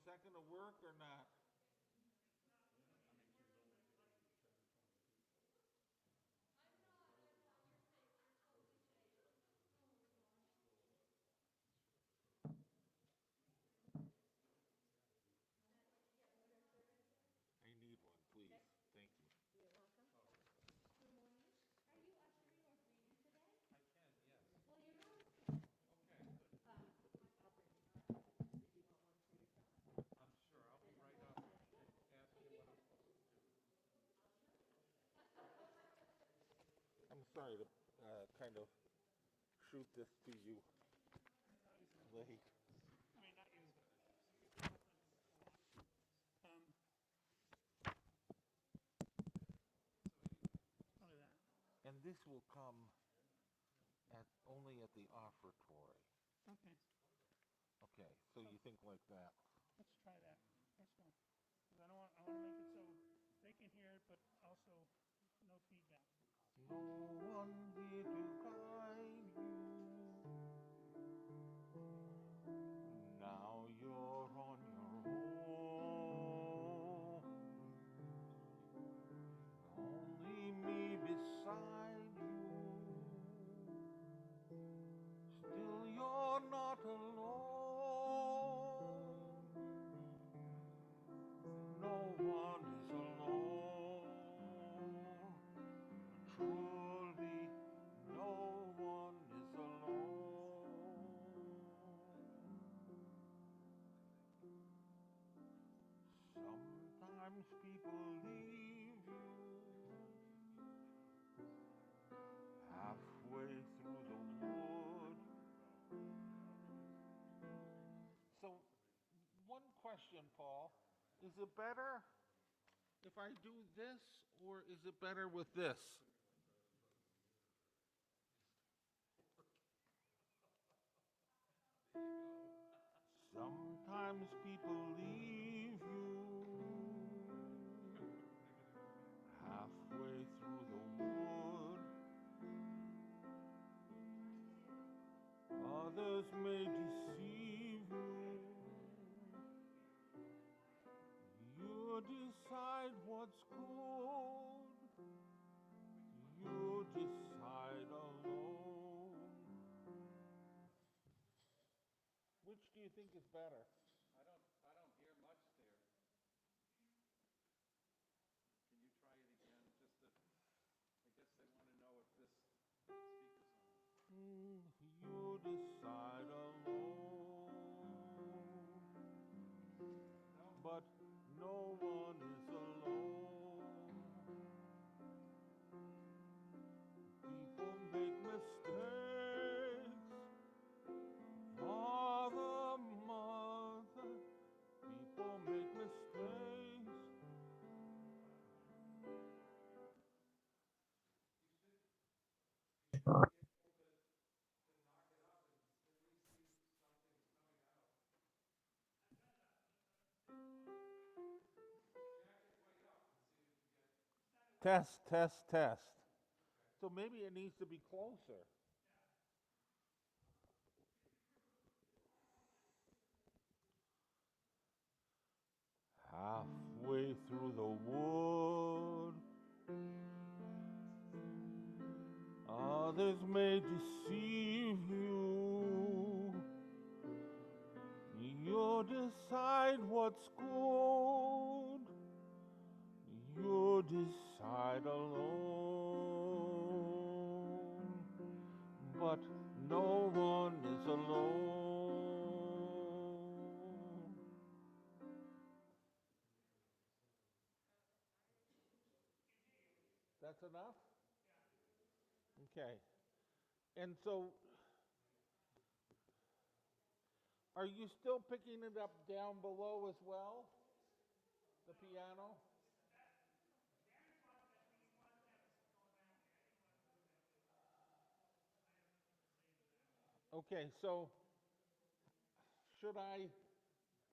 that going to work or not? I need one, please. Thank you. You're welcome. Good morning. Are you ushering or greeting today? I can, yes. Well, you're not. Okay, good. I'll bring it up if you want one for yourself. I'm sure. I'll be right up and ask you what I'm supposed to do. I'm sorry to kind of shoot this to you late. I mean, not you. Look at that. And this will come only at the offertory. Okay, Okay, so you think like that. let's try that. Let's go. 'Cause I want to make it so they can hear it, but also no feedback. No one here to guide you. Now you're on your own. Only me beside you. Still you're not alone. No one is alone. Truly, no one is alone. Sometimes people leave you halfway through the wood. So, one question, Paul. Is it better if I do this, or is it better with this? Sometimes people leave you halfway through the wood. Others may deceive you. You decide what's good. You decide alone. Which do you think is better? I don't hear much there. Can you try it again? I guess they want to know if this speaker's on. You decide alone. No? But no one is alone. People make mistakes. Father, mother, people make mistakes. Test, test, test. So maybe it needs to be closer. Halfway through the wood, others may deceive you. You decide what's good. You decide alone. But no one is alone. That's enough? Okay. And so, are you still picking it up down below as well? The piano? Okay, so should I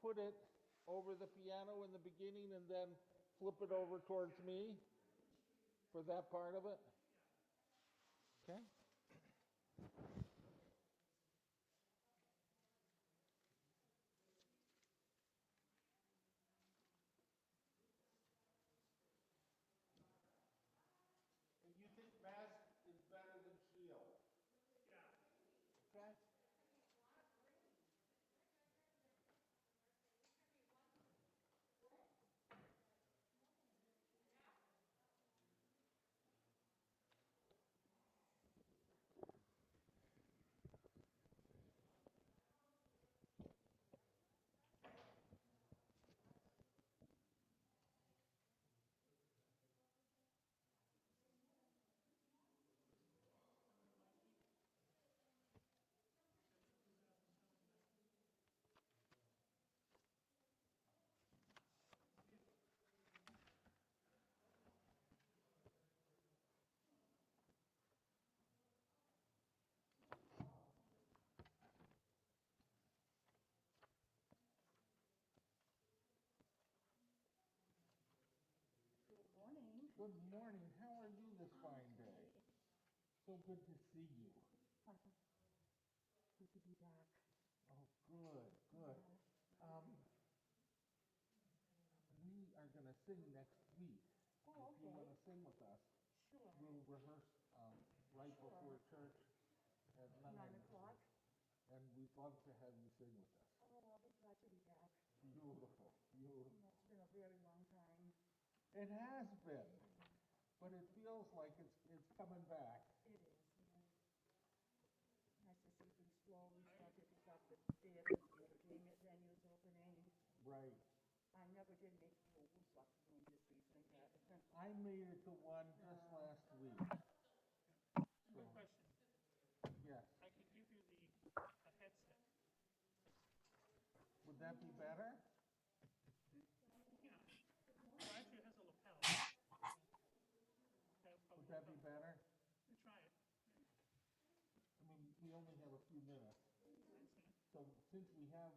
put it over the piano in the beginning and then flip it over towards me for that part of it? Okay. Good morning. How are you this fine day? So good to see you. Good to be back. Oh, good, good. Um, we are going to sing next week. Oh, If you okay. want to sing with us, Sure. we'll rehearse right Sure. before church at 9. 9 o'clock. And we'd love to have you sing with us. Oh, I'll be glad to be back. Beautiful, beautiful. It's been a very long time. It has been, but it feels like it's coming back. It is. Nice to see things slowly start to pick up with theaters, the entertainment venues opening. Right. I never did make it to a Woodstock room this recent. I made it to one just last week. Good question. Yes. I can give you a headset. Would that be better? Yeah. Well, actually, it has a lapel. Would that be better? You try it. I mean, we only have a few minutes. So since we have,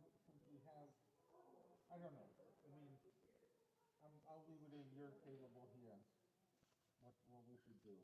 I don't know. I mean, I'll leave it in your capable hands. What we should do.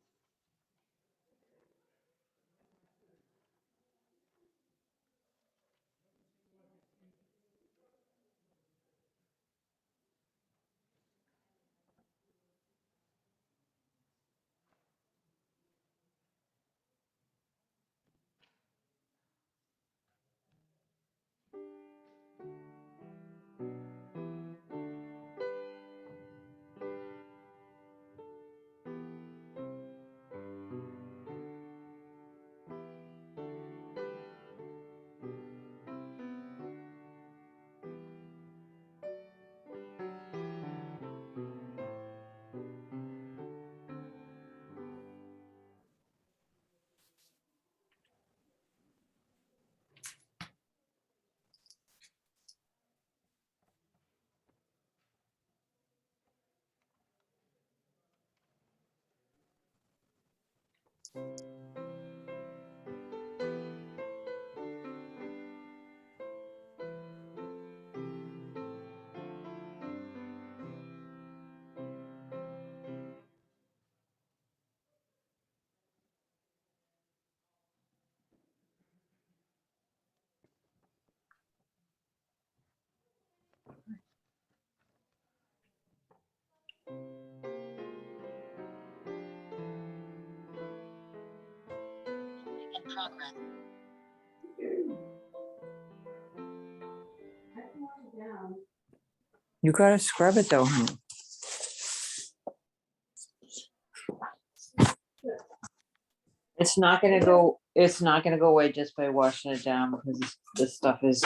You gotta scrub it though, honey. It's not gonna go. It's not gonna go away just by washing it down because this stuff is.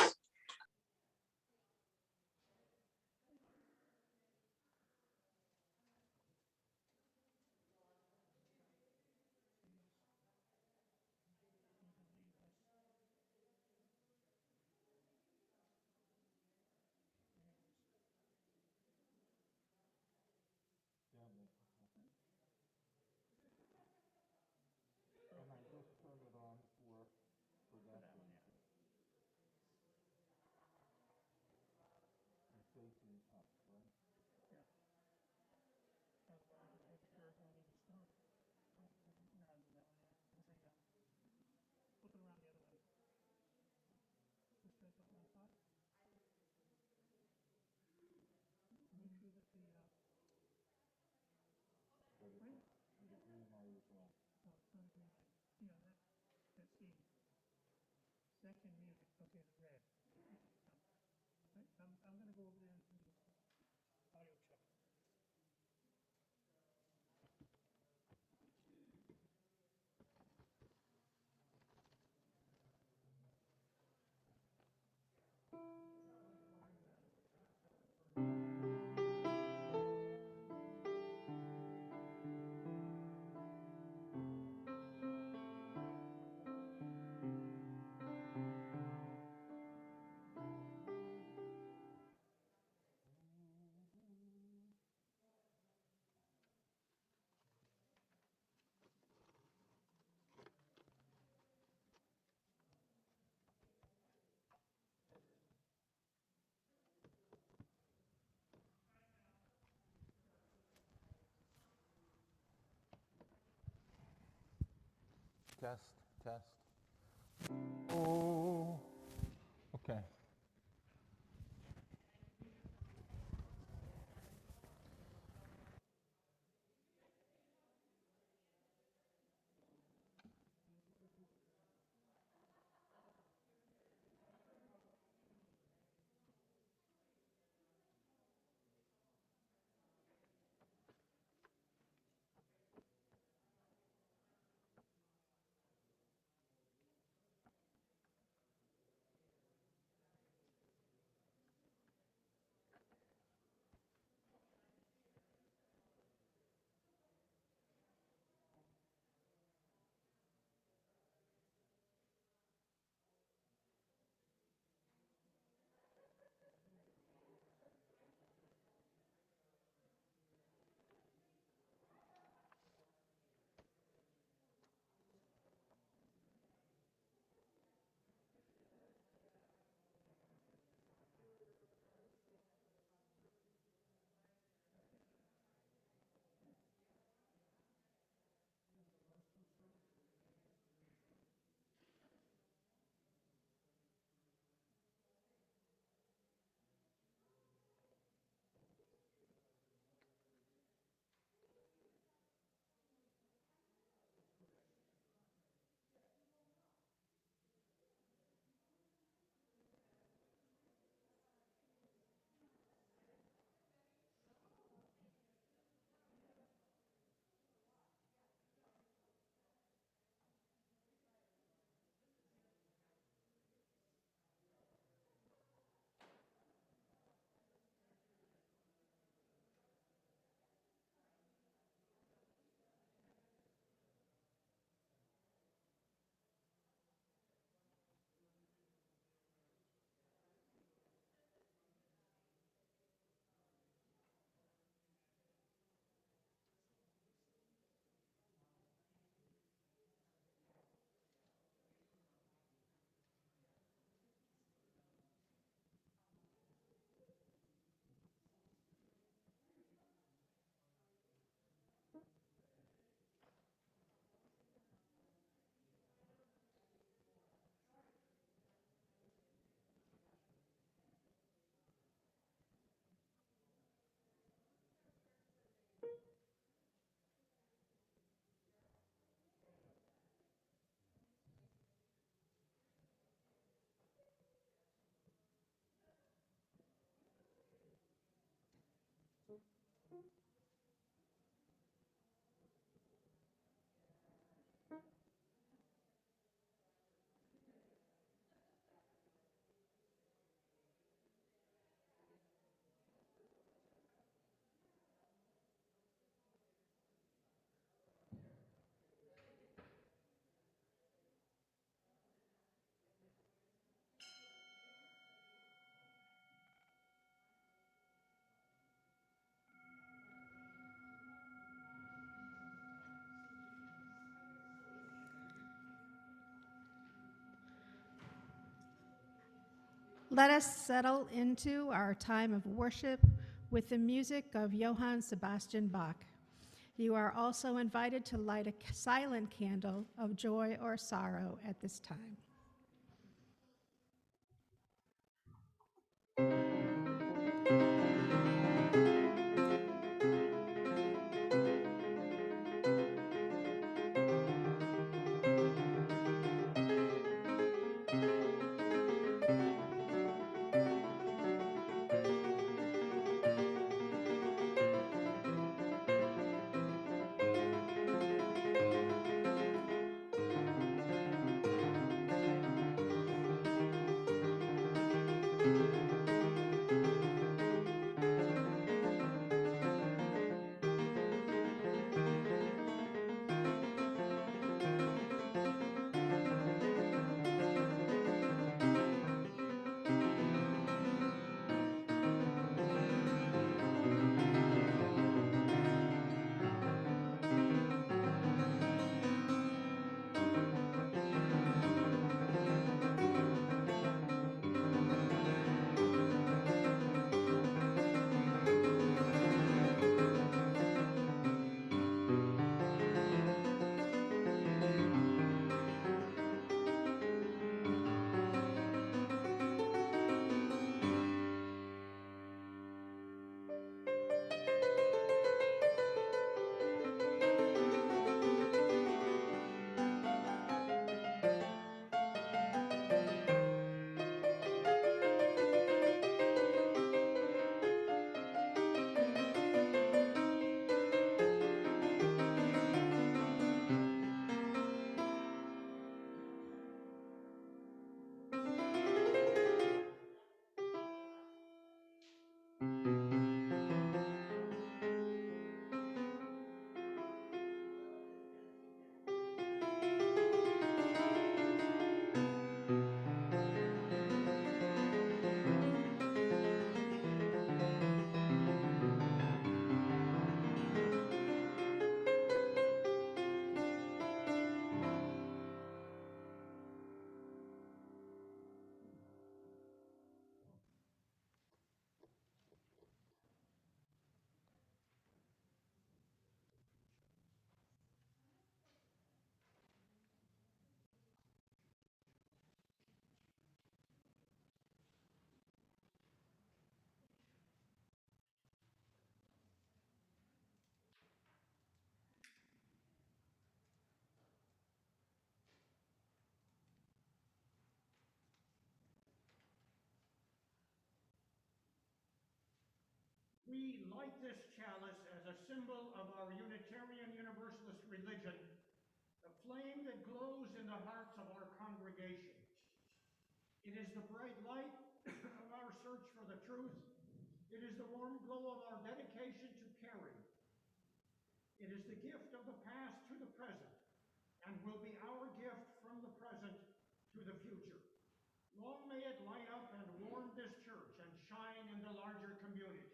And I just turned it on for that one. And facing up, right? Yeah. Otherwise, you have the curve on either side. No, do that one, yeah. Flip it around the other way. Just right up on top. Make sure that the, But the green light is on. oh, it's not a green light. Yeah, that's the, that can mute it. Okay, the red. Right, I'm gonna go over there and do the audio check. Test, test. Oh, okay. Let us settle into our time of worship with the music of Johann Sebastian Bach. You are also invited to light a silent candle of joy or sorrow at this time. we light this chalice as a symbol of our Unitarian Universalist religion, the flame that glows in the hearts of our congregation. It is the bright light of our search for the truth. It is the warm glow of our dedication to caring. It is the gift of the past to the present, and will be our gift from the present to the future. Long may it light up and warm this church and shine in the larger community.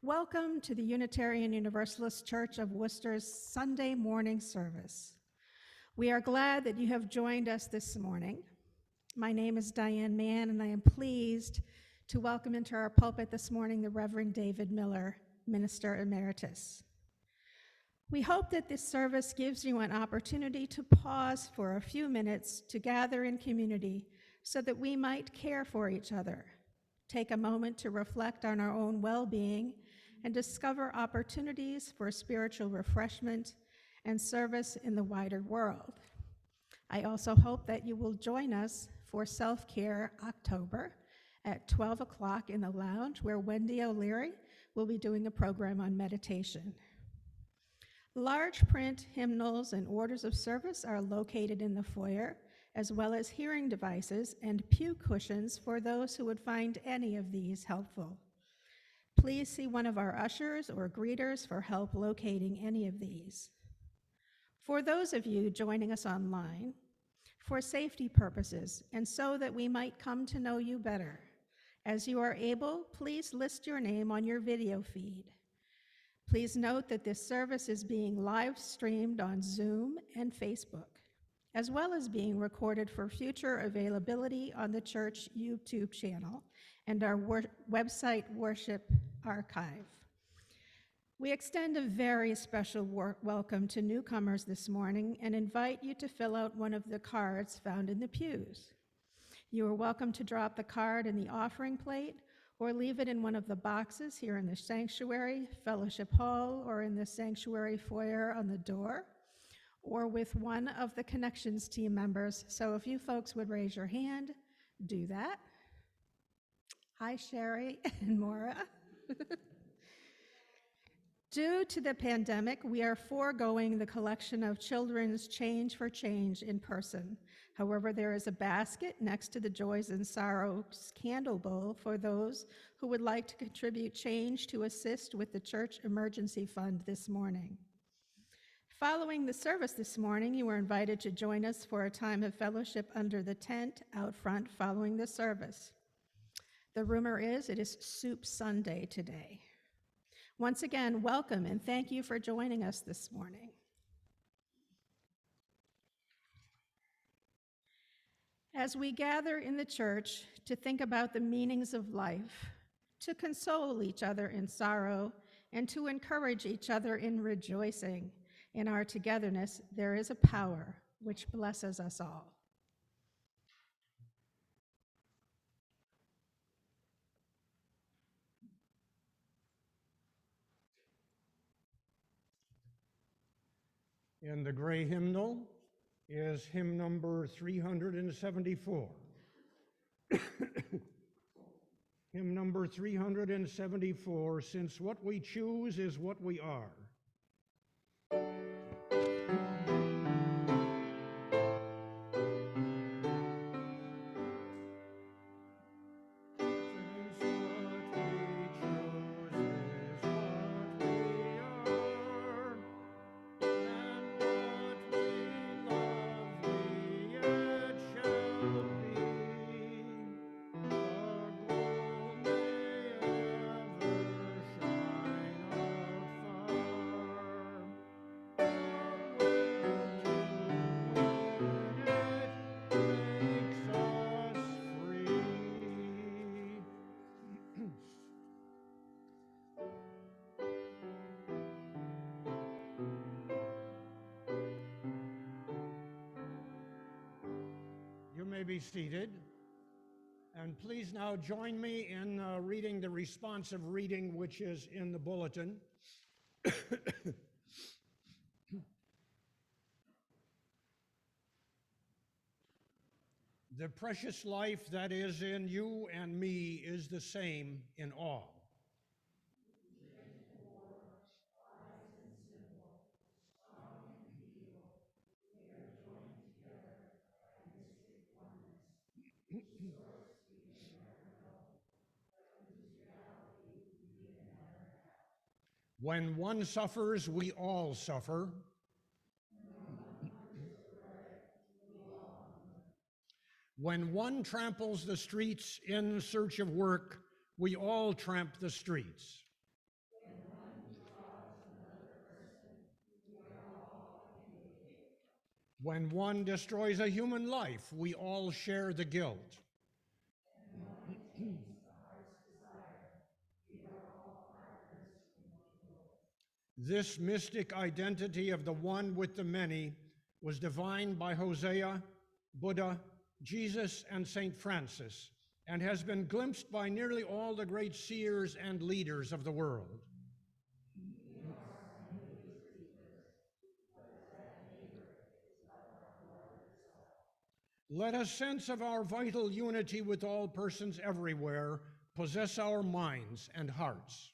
Welcome to the Unitarian Universalist Church of Worcester's Sunday morning service. We are glad that you have joined us this morning. My name is Diane Mann, and I am pleased to welcome into our pulpit this morning the Reverend David Miller, Minister Emeritus. We hope that this service gives you an opportunity to pause for a few minutes to gather in community so that we might care for each other, take a moment to reflect on our own well-being, and discover opportunities for spiritual refreshment and service in the wider world. I also hope that you will join us for Self-Care October at 12 o'clock in the lounge, where Wendy O'Leary will be doing a program on meditation. Large print hymnals and orders of service are located in the foyer, as well as hearing devices and pew cushions for those who would find any of these helpful. Please see one of our ushers or greeters for help locating any of these. For those of you joining us online, for safety purposes and so that we might come to know you better, as you are able, please list your name on your video feed. Please note that this service is being live streamed on Zoom and Facebook, as well as being recorded for future availability on the church YouTube channel and our website worship archive. We extend a very special welcome to newcomers this morning and invite you to fill out one of the cards found in the pews. You are welcome to drop the card in the offering plate or leave it in one of the boxes here in the sanctuary, fellowship hall, or in the sanctuary foyer on the door, or with one of the connections team members. So if you folks would raise your hand, do that. Hi, Sherry and Maura. Due to the pandemic, we are foregoing the collection of children's Change for Change in person. However, there is a basket next to the Joys and Sorrows candle bowl for those who would like to contribute change to assist with the church emergency fund this morning. Following the service this morning, you were invited to join us for a time of fellowship under the tent out front following the service. The rumor is it is Soup Sunday today. Once again, welcome and thank you for joining us this morning. As we gather in the church to think about the meanings of life, to console each other in sorrow, and to encourage each other in rejoicing in our togetherness, there is a power which blesses us all. In the gray hymnal is hymn number 374. Hymn number 374, Since What We Choose is What We Are. You may be seated. And please now join me in reading the responsive reading which is in the bulletin. The precious life that is in you and me is the same in all. When one suffers, we all suffer. When one tramples the streets in search of work, we all tramp the streets. When one destroys a human life, we all share the guilt. This mystic identity of the one with the many was divined by Hosea, Buddha, Jesus, and St. Francis, and has been glimpsed by nearly all the great seers and leaders of the world. Let a sense of our vital unity with all persons everywhere possess our minds and hearts.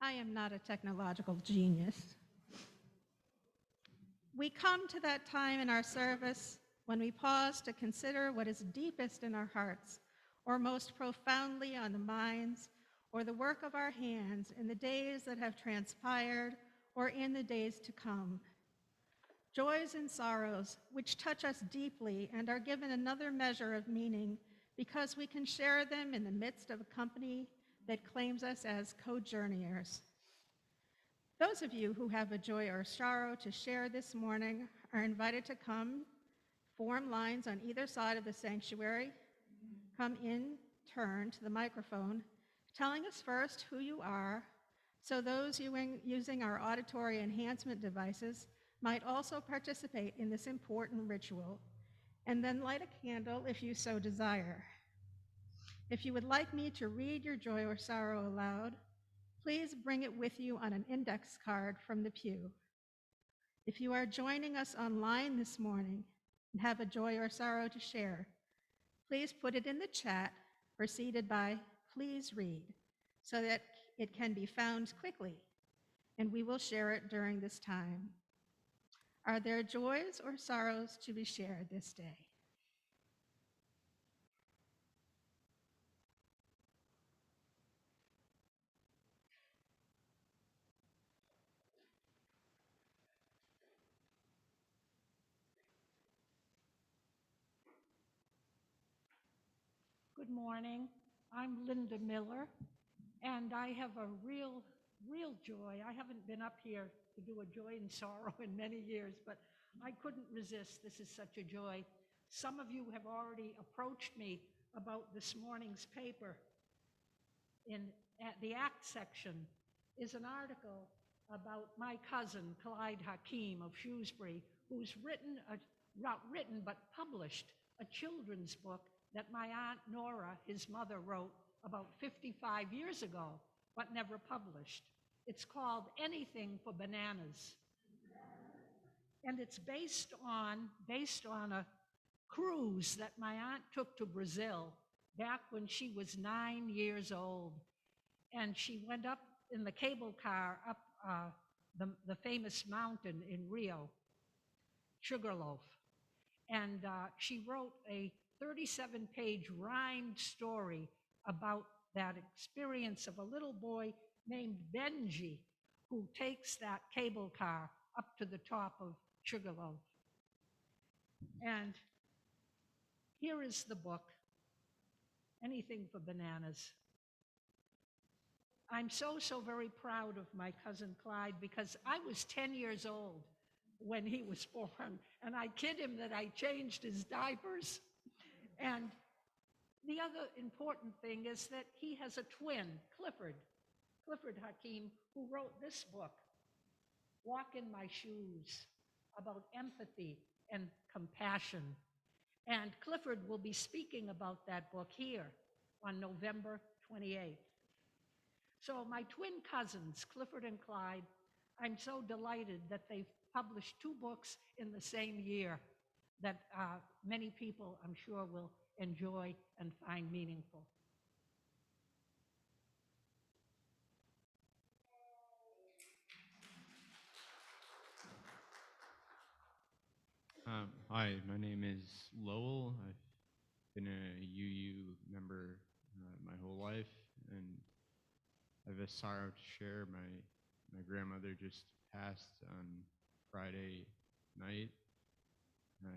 I am not a technological genius. We come to that time in our service when we pause to consider what is deepest in our hearts, or most profoundly on the minds, or the work of our hands in the days that have transpired or in the days to come. Joys and sorrows which touch us deeply and are given another measure of meaning because we can share them in the midst of a company that claims us as co-journeyers. Those of you who have a joy or sorrow to share this morning are invited to come, form lines on either side of the sanctuary, come in turn to the microphone, telling us first who you are, so those using our auditory enhancement devices might also participate in this important ritual, and then light a candle if you so desire. If you would like me to read your joy or sorrow aloud, please bring it with you on an index card from the pew. If you are joining us online this morning and have a joy or sorrow to share, please put it in the chat preceded by "please read" so that it can be found quickly, and we will share it during this time. Are there joys or sorrows to be shared this day? Good morning. I'm Linda Miller, and I have a real joy. I haven't been up here to do a joy and sorrow in many years, but I couldn't resist. This is such a joy. Some of you have already approached me about this morning's paper. At the Act section is an article about my cousin, Clyde Hakeem of Shrewsbury, who's not written but published a children's book that my Aunt Nora, his mother, wrote about 55 years ago, but never published. It's called Anything for Bananas. And it's based on a cruise that my aunt took to Brazil back when she was 9 years old. And she went up in the cable car up the famous mountain in Rio, Sugarloaf. And she wrote a 37-page rhymed story about that experience of a little boy named Benji who takes that cable car up to the top of Sugarloaf. And here is the book, Anything for Bananas. I'm so very proud of my cousin Clyde because I was 10 years old when he was born, and I kid him that I changed his diapers. And the other important thing is that he has a twin, Clifford Hakim, who wrote this book, Walk in My Shoes, about empathy and compassion. And Clifford will be speaking about that book here on November 28th. So my twin cousins, Clifford and Clyde, I'm so delighted that they've published 2 books in the same year that many people, I'm sure, will enjoy and find meaningful. Hi, my name is Lowell. I've been a UU member my whole life, and I have a sorrow to share. My grandmother just passed on Friday night.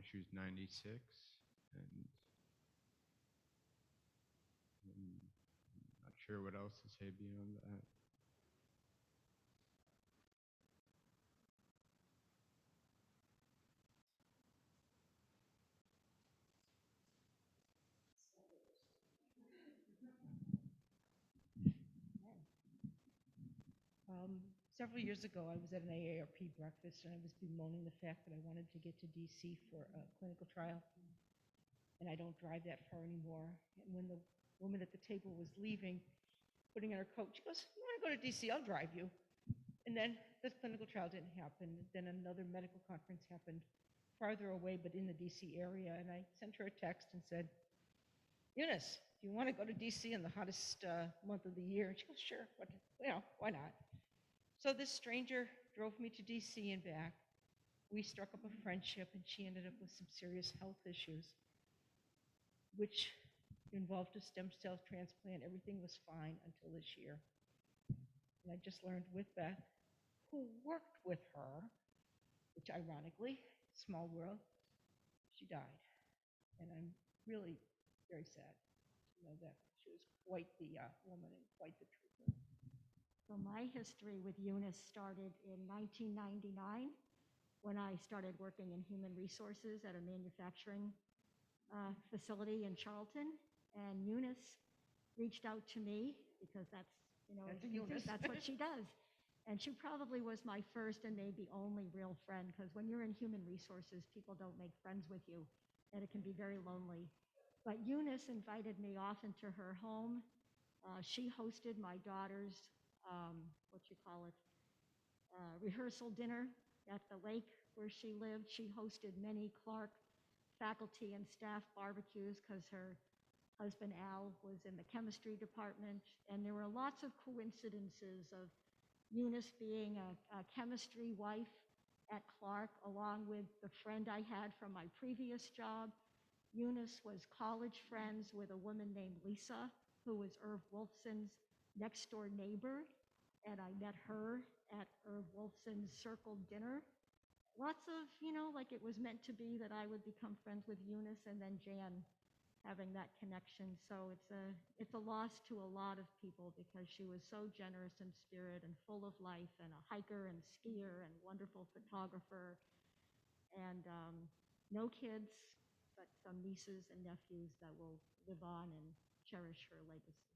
She was 96, and I'm not sure what else to say beyond that. Several years ago, I was at an AARP breakfast, and I was bemoaning the fact that I wanted to get to DC for a clinical trial, and I don't drive that far anymore. And when the woman at the table was leaving, putting on her coat, she goes, "You want to go to DC? I'll drive you." And then the clinical trial didn't happen. Then another medical conference happened farther away, but in the DC area, and I sent her a text and said, "Eunice, do you want to go to DC in the hottest month of the year?" And she goes, "Sure, but, why not?" So this stranger drove me to DC and back. We struck up a friendship, and she ended up with some serious health issues, which involved a stem cell transplant. Everything was fine until this year. And I just learned with Beth, who worked with her, which ironically, small world, she died. And I'm really very sad to know that. She was quite the woman and quite the trooper. So my history with Eunice started in 1999 when I started working in human resources at a manufacturing facility in Charlton. And Eunice reached out to me because that's what she does. And she probably was my first and maybe only real friend, because when you're in human resources, people don't make friends with you, and it can be very lonely. But Eunice invited me off into her home. She hosted my daughter's rehearsal dinner at the lake where she lived. She hosted many Clark faculty and staff barbecues because her husband Al was in the chemistry department. And there were lots of coincidences of Eunice being a chemistry wife at Clark, along with the friend I had from my previous job. Eunice was college friends with a woman named Lisa, who was Irv Wolfson's next door neighbor, and I met her at Irv Wolfson's circle dinner. Lots of, like it was meant to be that I would become friends with Eunice, and then Jan having that connection. So it's a loss to a lot of people because she was so generous in spirit and full of life, and a hiker and skier and wonderful photographer, and no kids, but some nieces and nephews that will live on and cherish her legacy.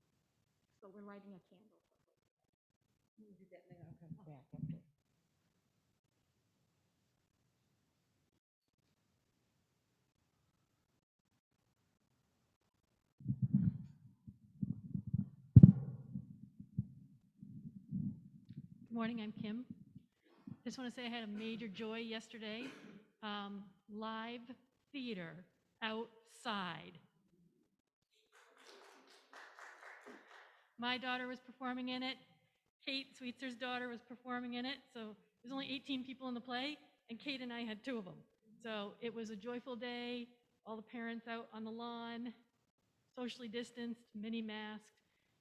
So we're lighting a candle for her. You do that, and then I'll come back after. Good morning, I'm Kim. Just want to say I had a major joy yesterday. Live theater outside. My daughter was performing in it. Kate Sweetzer's daughter was performing in it. So there's only 18 people in the play, and Kate and I had 2 of them. So it was a joyful day. All the parents out on the lawn, socially distanced, mini masked,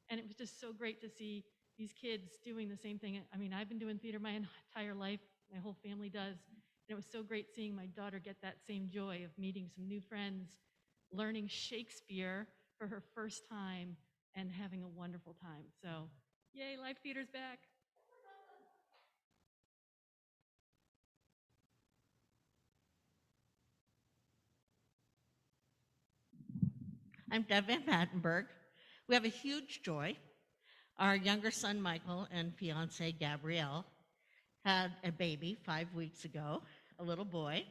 and it was just so great to see these kids doing the same thing. I mean, I've been doing theater my entire life. My whole family does. And it was so great seeing my daughter get that same joy of meeting some new friends, learning Shakespeare for her first time, and having a wonderful time. So, yay, live theater's back. I'm Deb Van Pattenberg. We have a huge joy. Our younger son, Michael, and fiance, Gabrielle, had a baby 5 weeks ago, a little boy.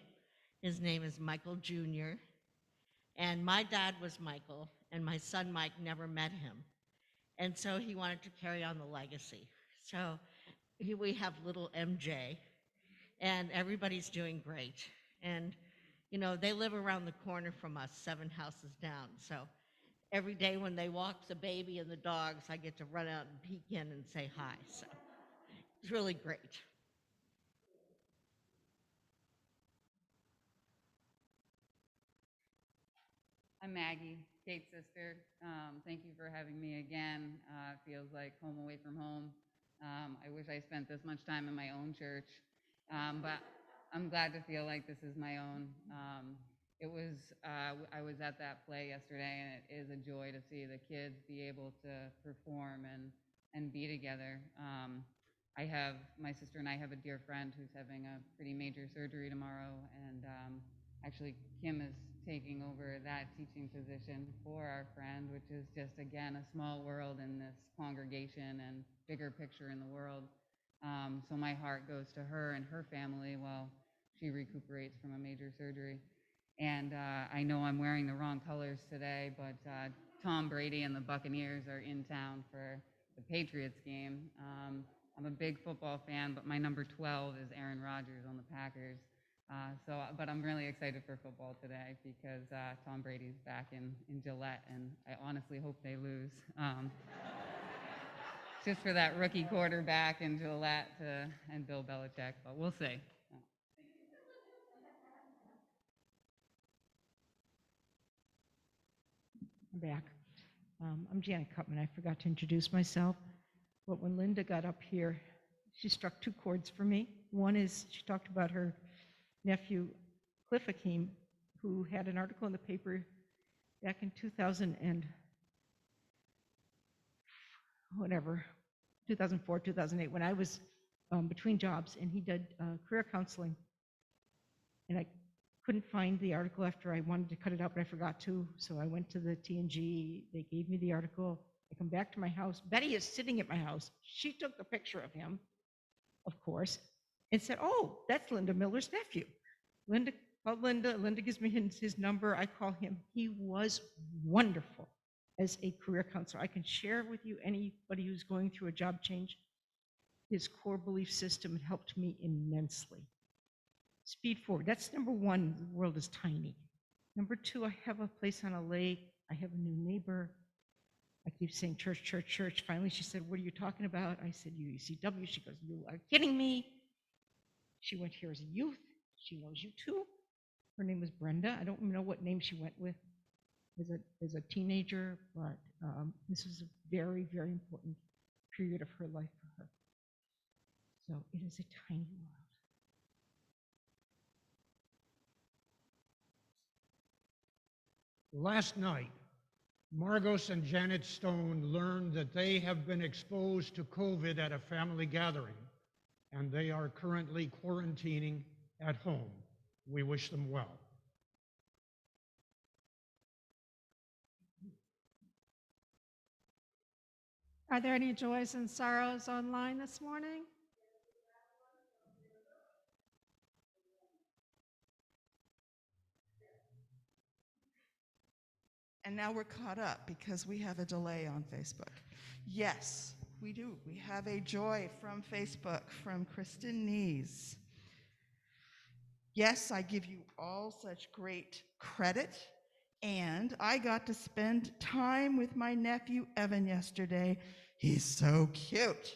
His name is Michael Jr. And my dad was Michael, and my son, Mike, never met him. And so he wanted to carry on the legacy. So we have little MJ, and everybody's doing great. And, you know, they live around the corner from us, 7 houses down. So every day when they walk the baby and the dogs, I get to run out and peek in and say hi. So it's really great. I'm Maggie, Kate's sister. Thank you for having me again. It feels like home away from home. I wish I spent this much time in my own church, but I'm glad to feel like this is my own. I was at that play yesterday, and it is a joy to see the kids be able to perform and be together. My sister and I have a dear friend who's having a pretty major surgery tomorrow, and actually Kim is taking over that teaching position for our friend, which is just, again, a small world in this congregation and bigger picture in the world. So my heart goes to her and her family while she recuperates from a major surgery. And I know I'm wearing the wrong colors today, but Tom Brady and the Buccaneers are in town for the Patriots game. I'm a big football fan, but my number 12 is Aaron Rodgers on the Packers. But I'm really excited for football today because Tom Brady's back in Gillette, and I honestly hope they lose. Just for that rookie quarterback in Gillette and Bill Belichick, but we'll see. I'm back. I'm Janet Cutman. I forgot to introduce myself. But when Linda got up here, she struck 2 chords for me. One is she talked about her nephew, Cliff Hakeem, who had an article in the paper back in 2004, 2008, when I was between jobs, and he did career counseling. And I couldn't find the article after I wanted to cut it out, but I forgot to. So I went to the TNG. They gave me the article. I come back to my house. Betty is sitting at my house. She took a picture of him, of course, and said, "Oh, that's Linda Miller's nephew." Linda called Linda. Linda gives me his number. I call him. He was wonderful as a career counselor. I can share with you anybody who's going through a job change. His core belief system helped me immensely. Speed forward. That's number 1. The world is tiny. Number 2, I have a place on a lake. I have a new neighbor. I keep saying church, church, church. Finally, she said, "What are you talking about?" I said, "UECW." She goes, "You are kidding me." She went here as a youth. She knows you too. Her name was Brenda. I don't know what name she went with as a teenager, but this was a very, very important period of her life for her. So it is a tiny world. Last night, Margos and Janet Stone learned that they have been exposed to COVID at a family gathering, and they are currently quarantining at home. We wish them well. Are there any joys and sorrows online this morning? And now we're caught up because we have a delay on Facebook. Yes, We do. We have a joy from Facebook from Kristen Nees. Yes, I give you all such great credit, and I got to spend time with my nephew Evan yesterday. He's so cute.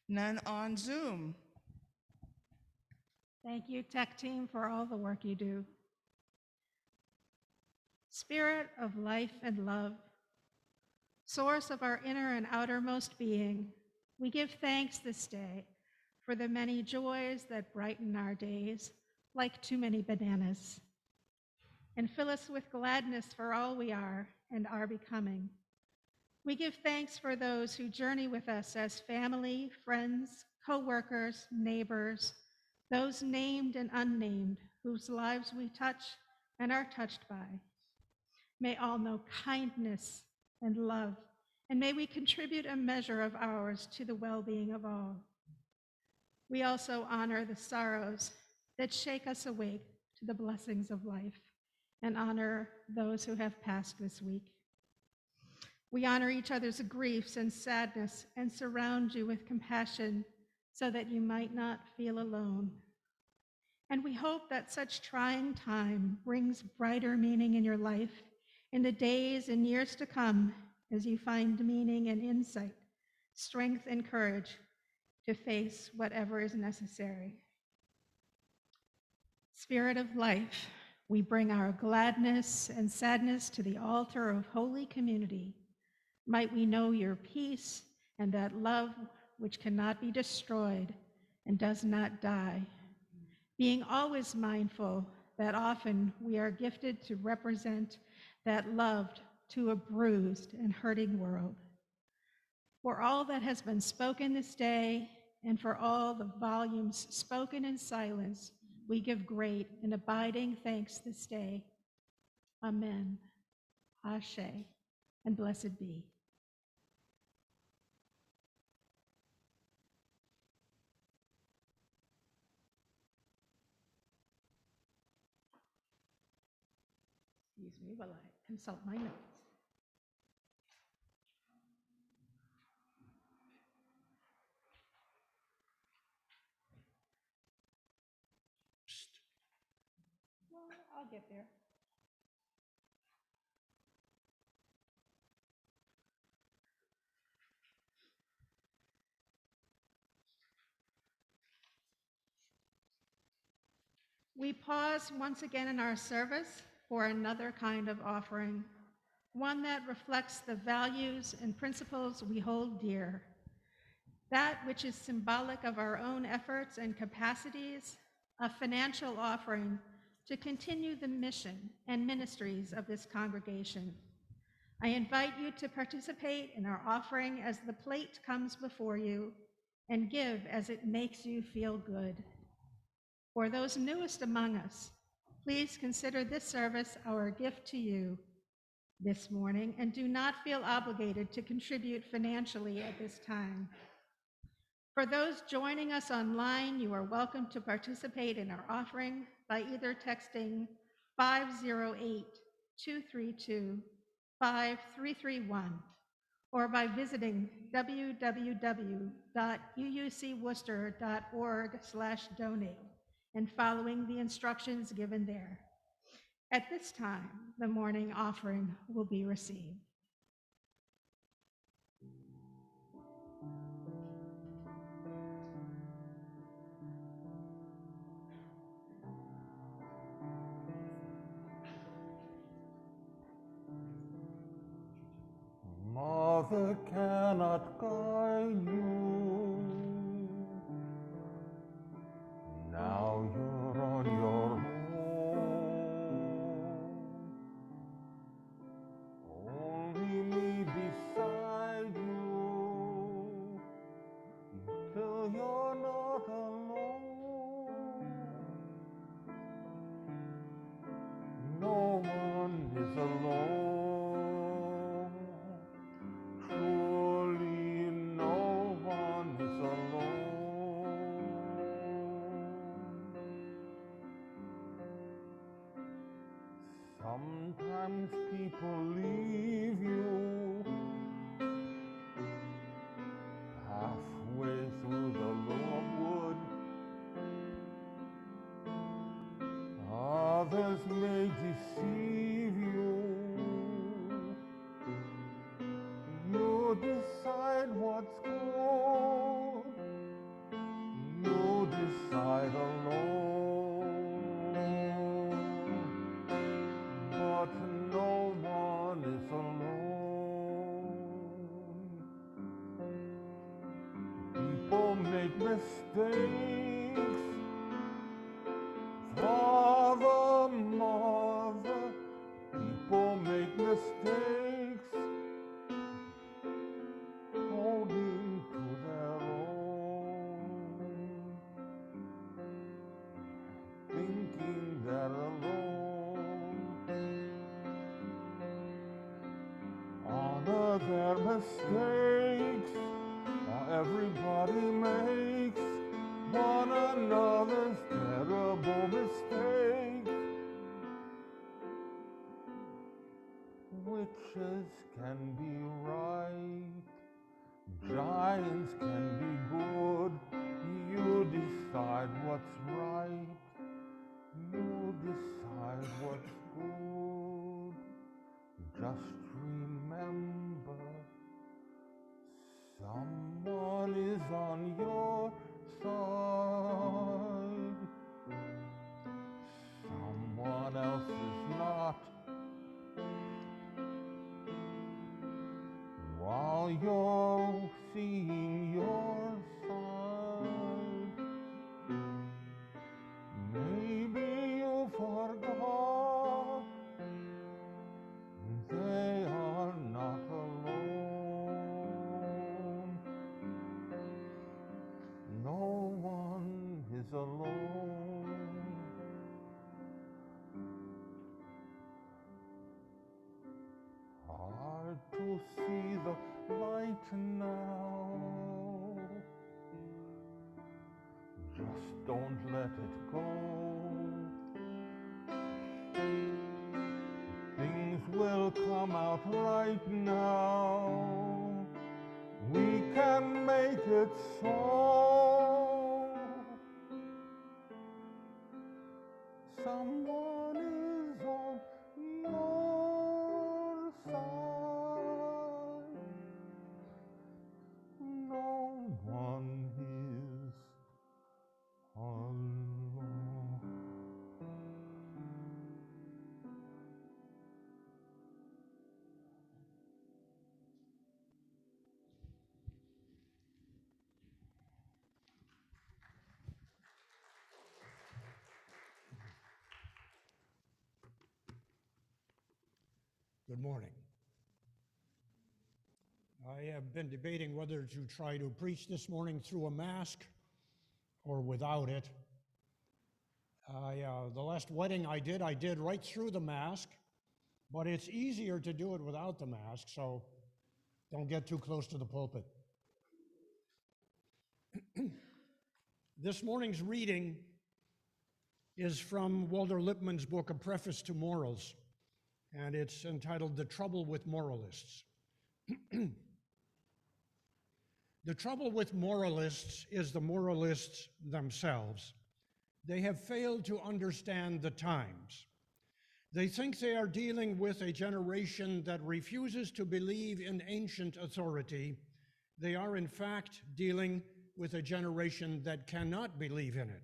None on Zoom. Thank you, tech team, for all the work you do. Spirit of life and love, source of our inner and outermost being, we give thanks this day for the many joys that brighten our days, like too many bananas, and fill us with gladness for all we are and are becoming. We give thanks for those who journey with us as family, friends, co-workers, neighbors, those named and unnamed, whose lives we touch and are touched by. May all know kindness and love, and may we contribute a measure of ours to the well-being of all. We also honor the sorrows that shake us awake to the blessings of life, and honor those who have passed this week. We honor each other's griefs and sadness and surround you with compassion so that you might not feel alone. And we hope that such trying time brings brighter meaning in your life in the days and years to come as you find meaning and insight, strength and courage to face whatever is necessary. Spirit of life, we bring our gladness and sadness to the altar of holy community. Might we know your peace and that love which cannot be destroyed and does not die, being always mindful that often we are gifted to represent that loved to a bruised and hurting world. For all that has been spoken this day and for all the volumes spoken in silence, we give great and abiding thanks this day. Amen. Ashe, and blessed be. Excuse me while I consult my notes. Well, I'll get there. We pause once again in our service for another kind of offering, one that reflects the values and principles we hold dear, that which is symbolic of our own efforts and capacities, a financial offering to continue the mission and ministries of this congregation. I invite you to participate in our offering as the plate comes before you, and give as it makes you feel good. For those newest among us, please consider this service our gift to you this morning, and do not feel obligated to contribute financially at this time. For those joining us online, you are welcome to participate in our offering by either texting 508-232-5331 or by visiting www.uucworcester.org/donate and following the instructions given there. At this time, the morning offering will be received. Mother cannot guide you. Now you're on your own. Only me beside you till you're not alone. No one is alone. Truly no one. Sometimes people leave you halfway through the lower wood. Others may deceive you. You decide what's good. You decide alone. But no one is alone. People make mistakes. Father, mother, people make mistakes, holding to their own, thinking they're alone. Honor their mistakes, for everybody makes one another's terrible mistakes. Witches can be right, giants can be good. You decide what's right, you decide what's good. Just remember, someone is on your side. Someone else is not. While you're seeing your side, maybe you forgot they are not alone. No one is alone. Hard to see the light now. Just don't let it go. Things will come out right now. We can make it so. Someone is on your side. No one is alone. Good morning. I have been debating whether to try to preach this morning through a mask or without it. The last wedding I did right through the mask, but it's easier to do it without the mask, so don't get too close to the pulpit. This morning's reading is from Walter Lippmann's book, A Preface to Morals, and it's entitled The Trouble with Moralists. The trouble with moralists is the moralists themselves. They have failed to understand the times. They think they are dealing with a generation that refuses to believe in ancient authority. They are, in fact, dealing with a generation that cannot believe in it.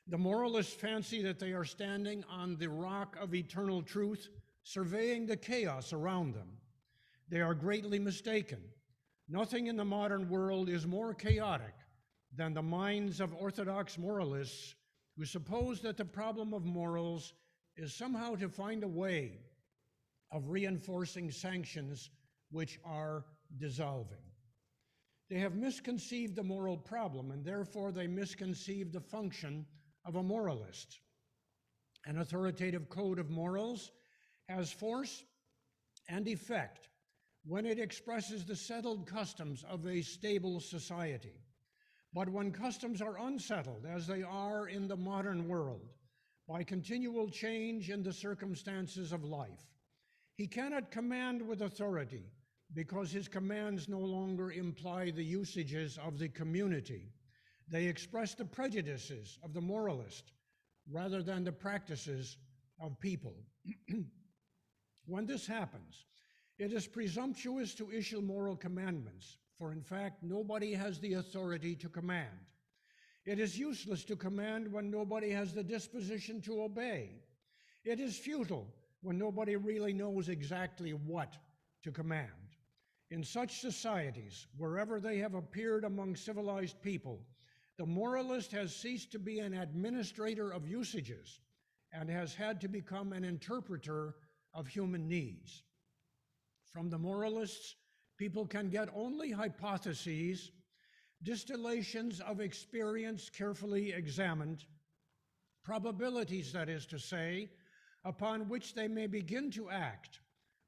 The moralists fancy that they are standing on the rock of eternal truth, surveying the chaos around them. They are greatly mistaken. Nothing in the modern world is more chaotic than the minds of orthodox moralists who suppose that the problem of morals is somehow to find a way of reinforcing sanctions which are dissolving. They have misconceived the moral problem, and therefore they misconceive the function of a moralist. An authoritative code of morals has force and effect when it expresses the settled customs of a stable society. But when customs are unsettled, as they are in the modern world, by continual change in the circumstances of life. He cannot command with authority because his commands no longer imply the usages of the community. They express the prejudices of the moralist rather than the practices of people. When this happens, it is presumptuous to issue moral commandments, for in fact, nobody has the authority to command. It is useless to command when nobody has the disposition to obey. It is futile when nobody really knows exactly what to command. In such societies, wherever they have appeared among civilized people, the moralist has ceased to be an administrator of usages and has had to become an interpreter of human needs. From the moralists, people can get only hypotheses, distillations of experience carefully examined, probabilities, that is to say, upon which they may begin to act,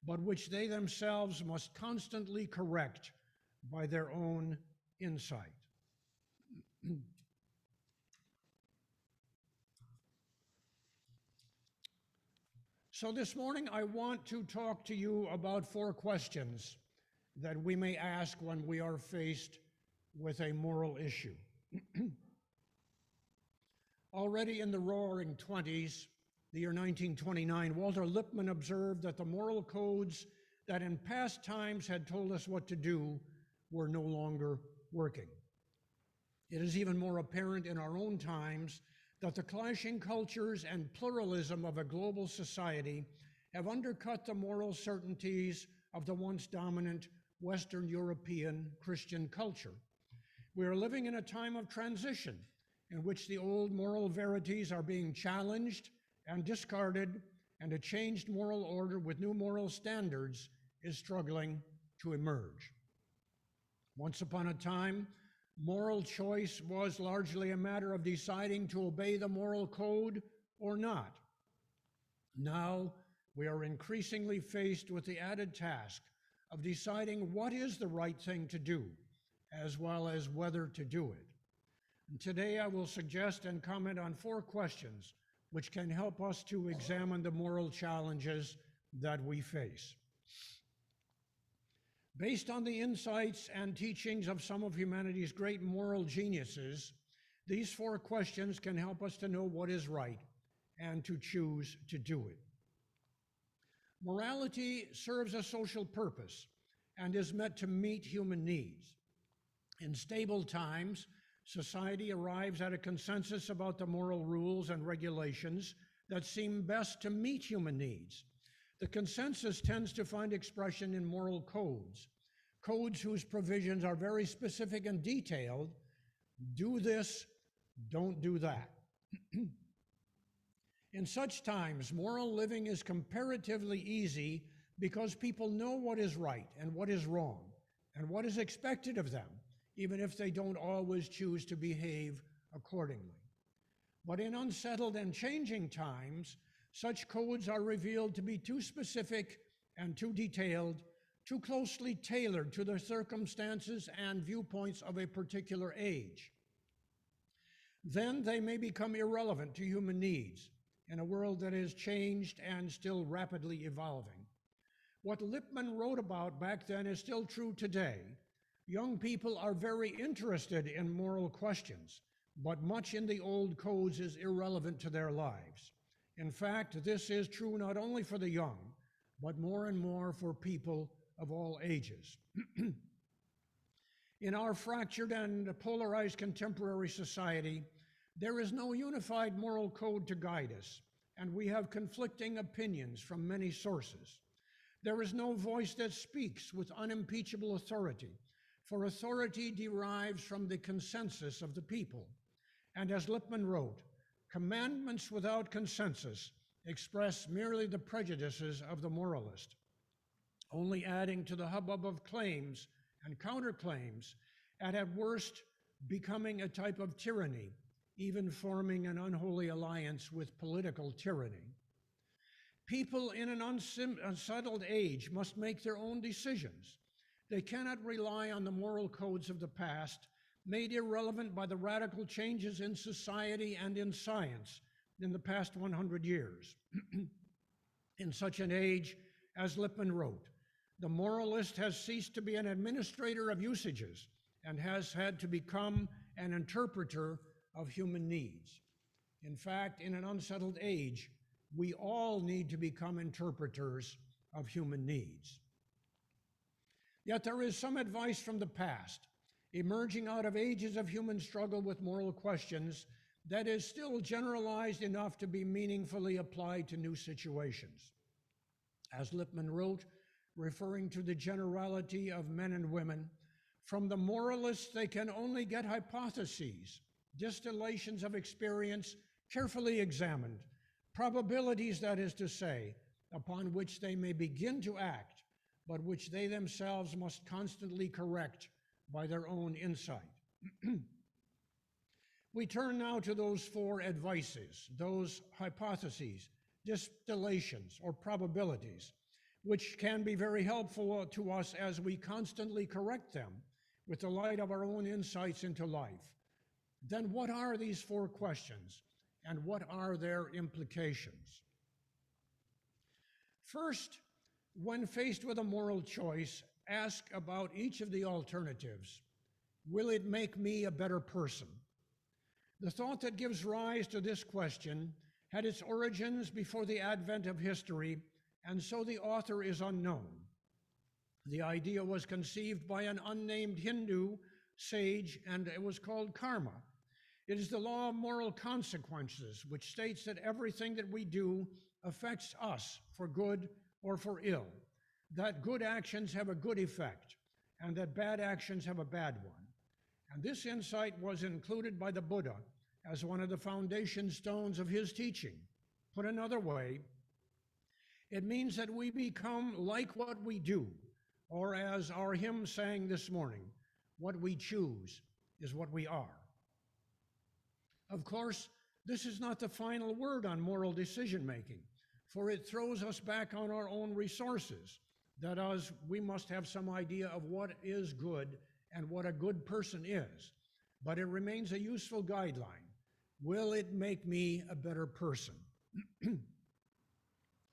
but which they themselves must constantly correct by their own insight. So this morning I want to talk to you about 4 questions that we may ask when we are faced with a moral issue. Already in the Roaring '20s, the year 1929, Walter Lippmann observed that the moral codes that in past times had told us what to do were no longer working. It is even more apparent in our own times that the clashing cultures and pluralism of a global society have undercut the moral certainties of the once dominant Western European Christian culture. We are living in a time of transition in which the old moral verities are being challenged and discarded, and a changed moral order with new moral standards is struggling to emerge. Once upon a time, moral choice was largely a matter of deciding to obey the moral code or not. Now, we are increasingly faced with the added task of deciding what is the right thing to do, as well as whether to do it. And today I will suggest and comment on 4 questions which can help us to examine the moral challenges that we face. Based on the insights and teachings of some of humanity's great moral geniuses, these 4 questions can help us to know what is right and to choose to do it. Morality serves a social purpose and is meant to meet human needs. In stable times, society arrives at a consensus about the moral rules and regulations that seem best to meet human needs. The consensus tends to find expression in moral codes, codes whose provisions are very specific and detailed. Do this, don't do that. In such times, moral living is comparatively easy because people know what is right and what is wrong and what is expected of them, even if they don't always choose to behave accordingly. But in unsettled and changing times, such codes are revealed to be too specific and too detailed, too closely tailored to the circumstances and viewpoints of a particular age. Then they may become irrelevant to human needs in a world that is changed and still rapidly evolving. What Lippmann wrote about back then is still true today. Young people are very interested in moral questions, but much in the old codes is irrelevant to their lives. In fact, this is true not only for the young, but more and more for people of all ages. In our fractured and polarized contemporary society, there is no unified moral code to guide us, and we have conflicting opinions from many sources. There is no voice that speaks with unimpeachable authority, for authority derives from the consensus of the people. And as Lippmann wrote, commandments without consensus express merely the prejudices of the moralist, only adding to the hubbub of claims and counterclaims, and at worst becoming a type of tyranny, even forming an unholy alliance with political tyranny. People in an unsettled age must make their own decisions. They cannot rely on the moral codes of the past, made irrelevant by the radical changes in society and in science, in the past 100 years. In such an age, as Lippmann wrote, the moralist has ceased to be an administrator of usages and has had to become an interpreter of human needs. In fact, in an unsettled age, we all need to become interpreters of human needs. Yet there is some advice from the past, emerging out of ages of human struggle with moral questions, that is still generalized enough to be meaningfully applied to new situations. As Lippmann wrote, referring to the generality of men and women, from the moralists they can only get hypotheses, distillations of experience carefully examined, probabilities, that is to say, upon which they may begin to act, but which they themselves must constantly correct by their own insight. We turn now to those four advices, those hypotheses, distillations, or probabilities, which can be very helpful to us as we constantly correct them with the light of our own insights into life. Then what are these four questions, and what are their implications? First, when faced with a moral choice, ask about each of the alternatives. Will it make me a better person? The thought that gives rise to this question had its origins before the advent of history, and so the author is unknown. The idea was conceived by an unnamed Hindu sage, and it was called karma. It is the law of moral consequences, which states that everything that we do affects us for good or for ill, that good actions have a good effect, and that bad actions have a bad one. And this insight was included by the Buddha as one of the foundation stones of his teaching. Put another way, it means that we become like what we do, or as our hymn sang this morning, what we choose is what we are. Of course, this is not the final word on moral decision-making, for it throws us back on our own resources. That is, we must have some idea of what is good and what a good person is, but it remains a useful guideline. Will it make me a better person?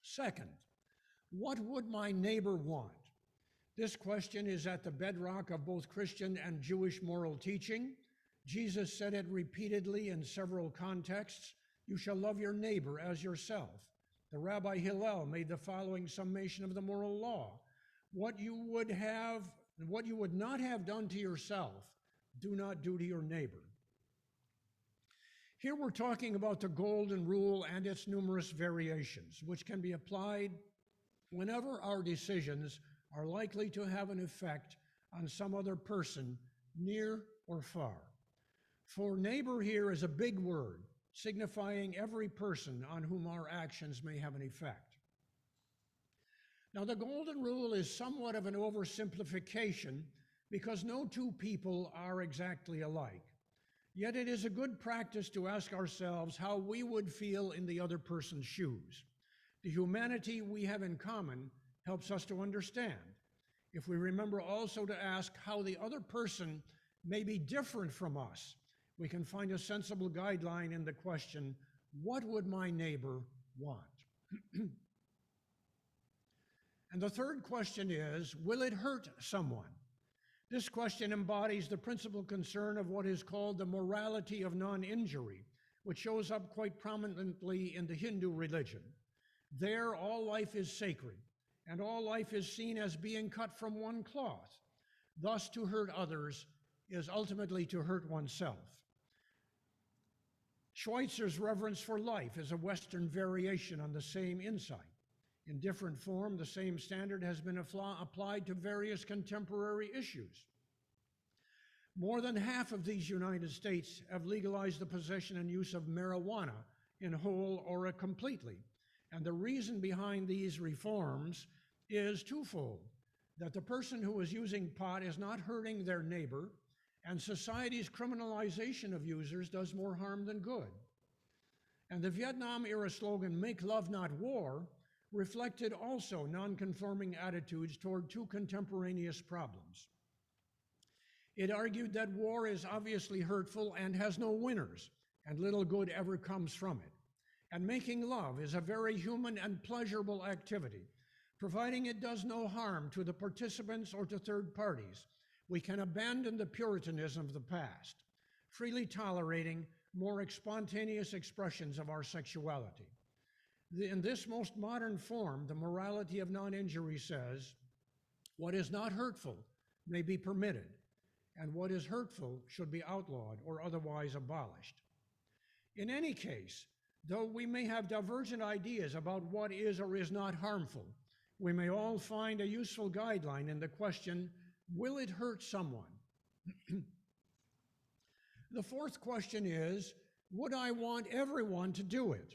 Second, what would my neighbor want? This question is at the bedrock of both Christian and Jewish moral teaching. Jesus said it repeatedly in several contexts, "You shall love your neighbor as yourself." The Rabbi Hillel made the following summation of the moral law: what you would not have done to yourself, do not do to your neighbor. Here we're talking about the golden rule and its numerous variations, which can be applied whenever our decisions are likely to have an effect on some other person, near or far. For neighbor here is a big word, signifying every person on whom our actions may have an effect. Now, the golden rule is somewhat of an oversimplification because no two people are exactly alike. Yet it is a good practice to ask ourselves how we would feel in the other person's shoes. The humanity we have in common helps us to understand. If we remember also to ask how the other person may be different from us, we can find a sensible guideline in the question, what would my neighbor want? And the third question is, will it hurt someone? This question embodies the principal concern of what is called the morality of non-injury, which shows up quite prominently in the Hindu religion. There, all life is sacred, and all life is seen as being cut from one cloth. Thus, to hurt others is ultimately to hurt oneself. Schweitzer's reverence for life is a Western variation on the same insight. In different form, the same standard has been applied to various contemporary issues. More than half of these United States have legalized the possession and use of marijuana in whole or completely. And the reason behind these reforms is twofold: that the person who is using pot is not hurting their neighbor, and society's criminalization of users does more harm than good. And the Vietnam-era slogan, "Make love, not war," reflected also non-conforming attitudes toward two contemporaneous problems. It argued that war is obviously hurtful and has no winners, and little good ever comes from it. and making love is a very human and pleasurable activity, providing it does no harm to the participants or to third parties. We can abandon the Puritanism of the past, freely tolerating more spontaneous expressions of our sexuality. In this most modern form, the morality of non-injury says, what is not hurtful may be permitted, and what is hurtful should be outlawed or otherwise abolished. In any case, though we may have divergent ideas about what is or is not harmful, we may all find a useful guideline in the question, will it hurt someone? The fourth question is, would I want everyone to do it?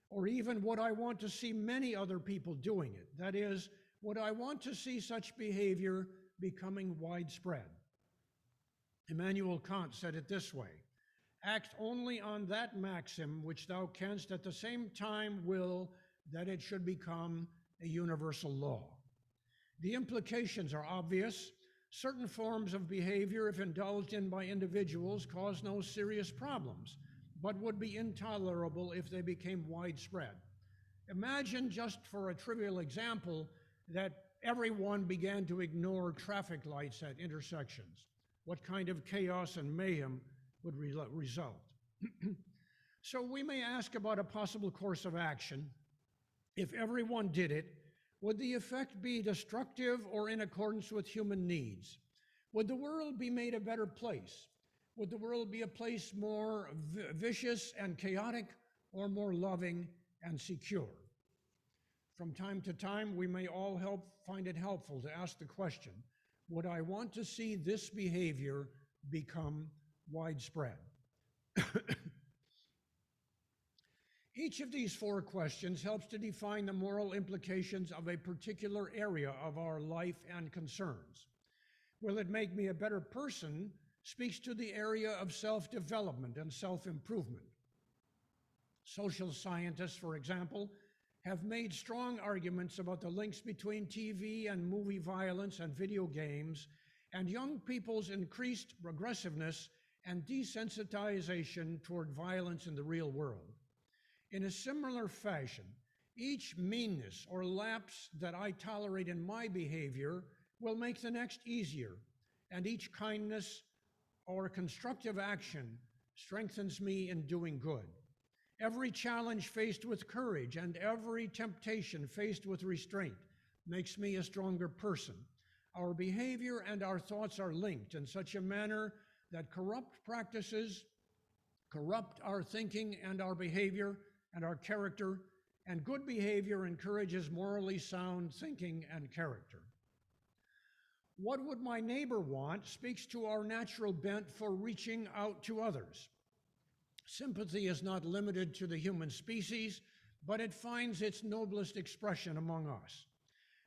Or even would I want to see many other people doing it? That is, would I want to see such behavior becoming widespread? Immanuel Kant said it this way, act only on that maxim which thou canst at the same time will that it should become a universal law. The implications are obvious. Certain forms of behavior, if indulged in by individuals, cause no serious problems, but would be intolerable if they became widespread. Imagine, just for a trivial example, that everyone began to ignore traffic lights at intersections. What kind of chaos and mayhem would result? So we may ask about a possible course of action. If everyone did it, would the effect be destructive or in accordance with human needs? Would the world be made a better place? Would the world be a place more vicious and chaotic or more loving and secure? From time to time, we may all find it helpful to ask the question, would I want to see this behavior become widespread? Each of these four questions helps to define the moral implications of a particular area of our life and concerns. Will it make me a better person speaks to the area of self-development and self-improvement. Social scientists, for example, have made strong arguments about the links between TV and movie violence and video games and young people's increased regressiveness and desensitization toward violence in the real world. In a similar fashion, each meanness or lapse that I tolerate in my behavior will make the next easier, and each kindness or constructive action strengthens me in doing good. Every challenge faced with courage and every temptation faced with restraint makes me a stronger person. Our behavior and our thoughts are linked in such a manner that corrupt practices corrupt our thinking and our behavior and our character, and good behavior encourages morally sound thinking and character. What would my neighbor want speaks to our natural bent for reaching out to others. Sympathy is not limited to the human species, but it finds its noblest expression among us.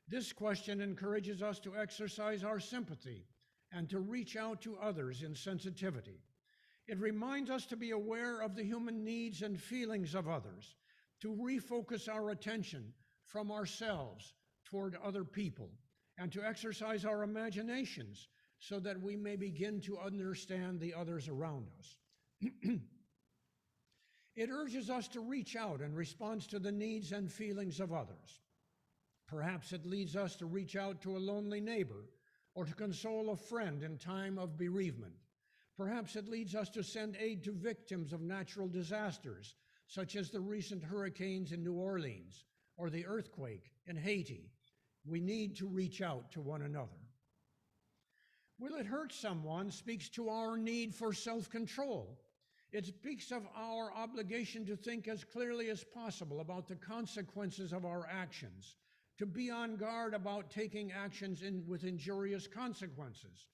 This question encourages us to exercise our sympathy and to reach out to others in sensitivity. It reminds us to be aware of the human needs and feelings of others, to refocus our attention from ourselves toward other people, and to exercise our imaginations so that we may begin to understand the others around us. It urges us to reach out in response to the needs and feelings of others. Perhaps it leads us to reach out to a lonely neighbor or to console a friend in time of bereavement. Perhaps it leads us to send aid to victims of natural disasters, such as the recent hurricanes in New Orleans or the earthquake in Haiti. We need to reach out to one another. Will it hurt someone speaks to our need for self-control. It speaks of our obligation to think as clearly as possible about the consequences of our actions, to be on guard about taking actions with injurious consequences,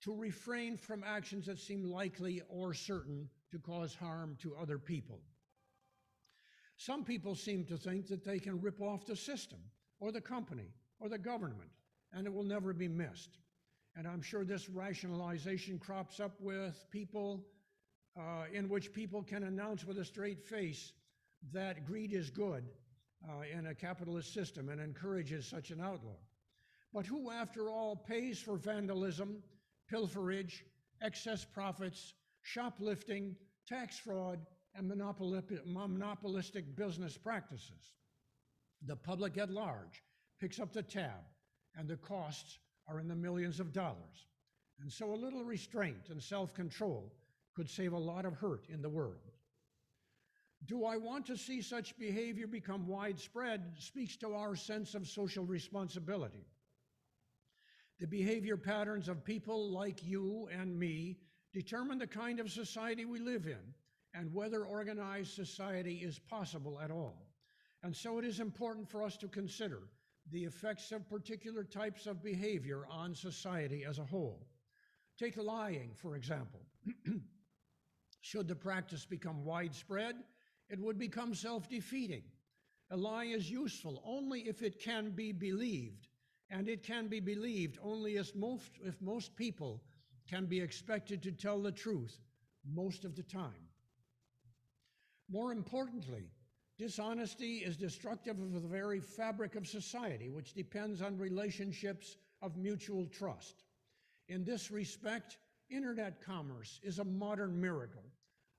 to refrain from actions that seem likely or certain to cause harm to other people. Some people seem to think that they can rip off the system or the company or the government, and it will never be missed. And I'm sure this rationalization crops up with people in which people can announce with a straight face that greed is good in a capitalist system and encourages such an outlook. But who, after all, pays for vandalism, pilferage, excess profits, shoplifting, tax fraud, and monopolistic business practices. The public at large picks up the tab, and the costs are in the millions of dollars. And so a little restraint and self-control could save a lot of hurt in the world. Do I want to see such behavior become widespread speaks to our sense of social responsibility. The behavior patterns of people like you and me determine the kind of society we live in and whether organized society is possible at all. And so it is important for us to consider the effects of particular types of behavior on society as a whole. Take lying, for example. Should the practice become widespread, it would become self-defeating. A lie is useful only if it can be believed, and it can be believed only if most people can be expected to tell the truth most of the time. More importantly, dishonesty is destructive of the very fabric of society, which depends on relationships of mutual trust. In this respect, internet commerce is a modern miracle.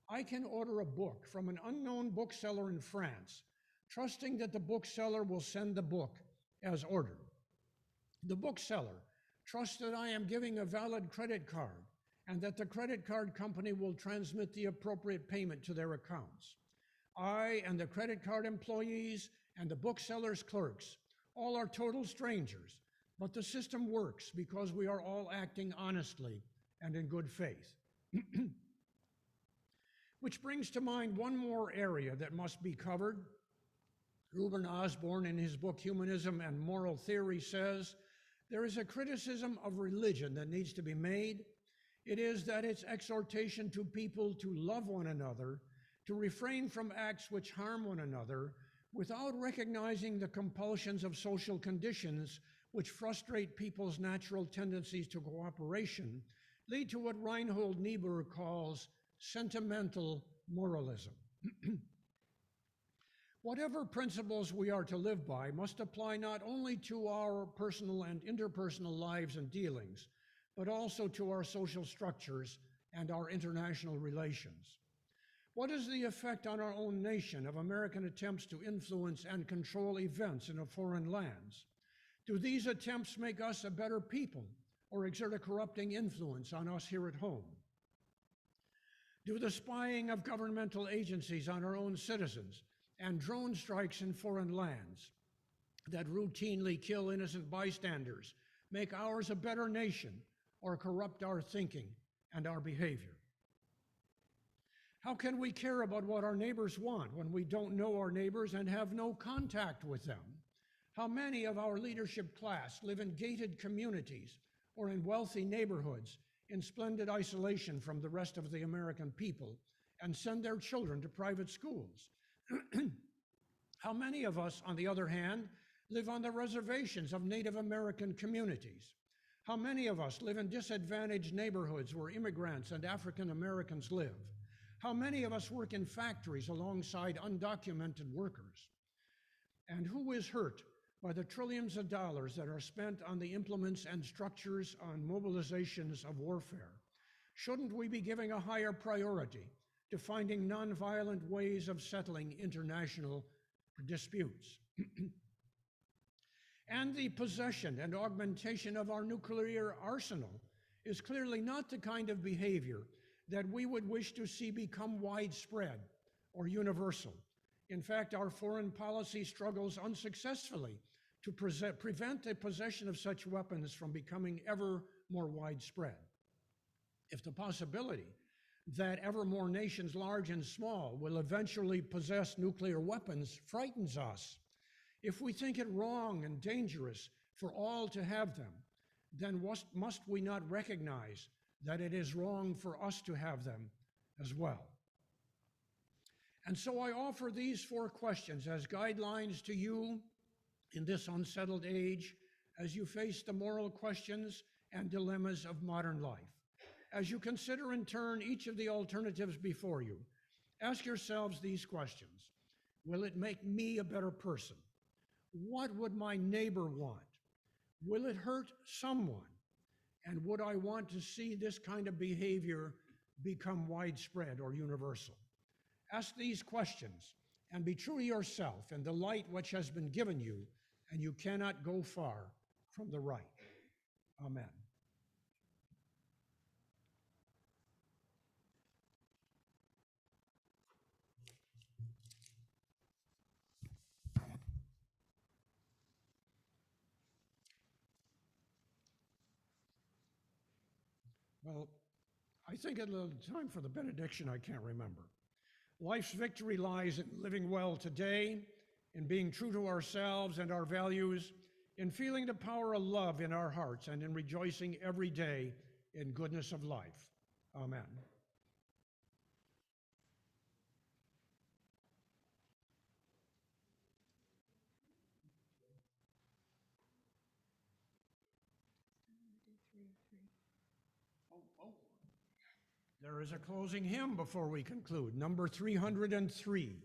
I can order a book from an unknown bookseller in France, trusting that the bookseller will send the book as ordered. The bookseller trusts that I am giving a valid credit card and that the credit card company will transmit the appropriate payment to their accounts. I and the credit card employees and the bookseller's clerks all are total strangers, but the system works because we are all acting honestly and in good faith. Which brings to mind one more area that must be covered. Reuben Osborne, in his book Humanism and Moral Theory, says, there is a criticism of religion that needs to be made. It is that its exhortation to people to love one another, to refrain from acts which harm one another, without recognizing the compulsions of social conditions which frustrate people's natural tendencies to cooperation, lead to what Reinhold Niebuhr calls sentimental moralism. Whatever principles we are to live by must apply not only to our personal and interpersonal lives and dealings, but also to our social structures and our international relations. What is the effect on our own nation of American attempts to influence and control events in foreign lands? Do these attempts make us a better people or exert a corrupting influence on us here at home? Do the spying of governmental agencies on our own citizens and drone strikes in foreign lands that routinely kill innocent bystanders make ours a better nation or corrupt our thinking and our behavior? How can we care about what our neighbors want when we don't know our neighbors and have no contact with them? How many of our leadership class live in gated communities or in wealthy neighborhoods in splendid isolation from the rest of the American people and send their children to private schools? How many of us, on the other hand, live on the reservations of Native American communities? How many of us live in disadvantaged neighborhoods where immigrants and African Americans live? How many of us work in factories alongside undocumented workers? And who is hurt by the trillions of dollars that are spent on the implements and structures on mobilizations of warfare? Shouldn't we be giving a higher priority to finding nonviolent ways of settling international disputes? And the possession and augmentation of our nuclear arsenal is clearly not the kind of behavior that we would wish to see become widespread or universal. In fact, our foreign policy struggles unsuccessfully to prevent the possession of such weapons from becoming ever more widespread. If the possibility that ever more nations, large and small, will eventually possess nuclear weapons frightens us, if we think it wrong and dangerous for all to have them, then must we not recognize that it is wrong for us to have them as well? And so I offer these 4 questions as guidelines to you in this unsettled age as you face the moral questions and dilemmas of modern life. As you consider in turn each of the alternatives before you, ask yourselves these questions. Will it make me a better person? What would my neighbor want? Will it hurt someone? And would I want to see this kind of behavior become widespread or universal? Ask these questions and be true to yourself in the light which has been given you, and you cannot go far from the right. Amen. Well, I think it's time for the benediction. I can't remember. Life's victory lies in living well today, in being true to ourselves and our values, in feeling the power of love in our hearts, and in rejoicing every day in goodness of life. Amen. There is a closing hymn before we conclude, number 303.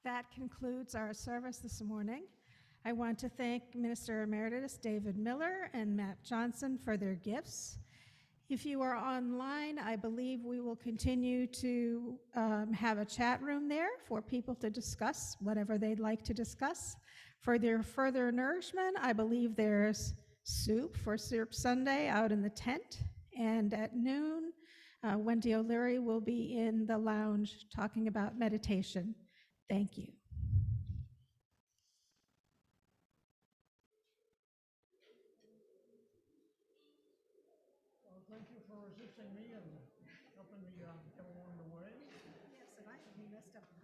that concludes our service this morning. I want to thank Minister Emeritus David Miller and Matt Johnson for their gifts. If you are online, I believe we will continue to have a chat room there for people to discuss whatever they'd like to discuss. For their further nourishment, I believe there's soup for Soup Sunday out in the tent. And at noon, Wendy O'Leary will be in the lounge talking about meditation. Thank you. Well, thank you for assisting me and helping me get along the way. Yes, and I messed up.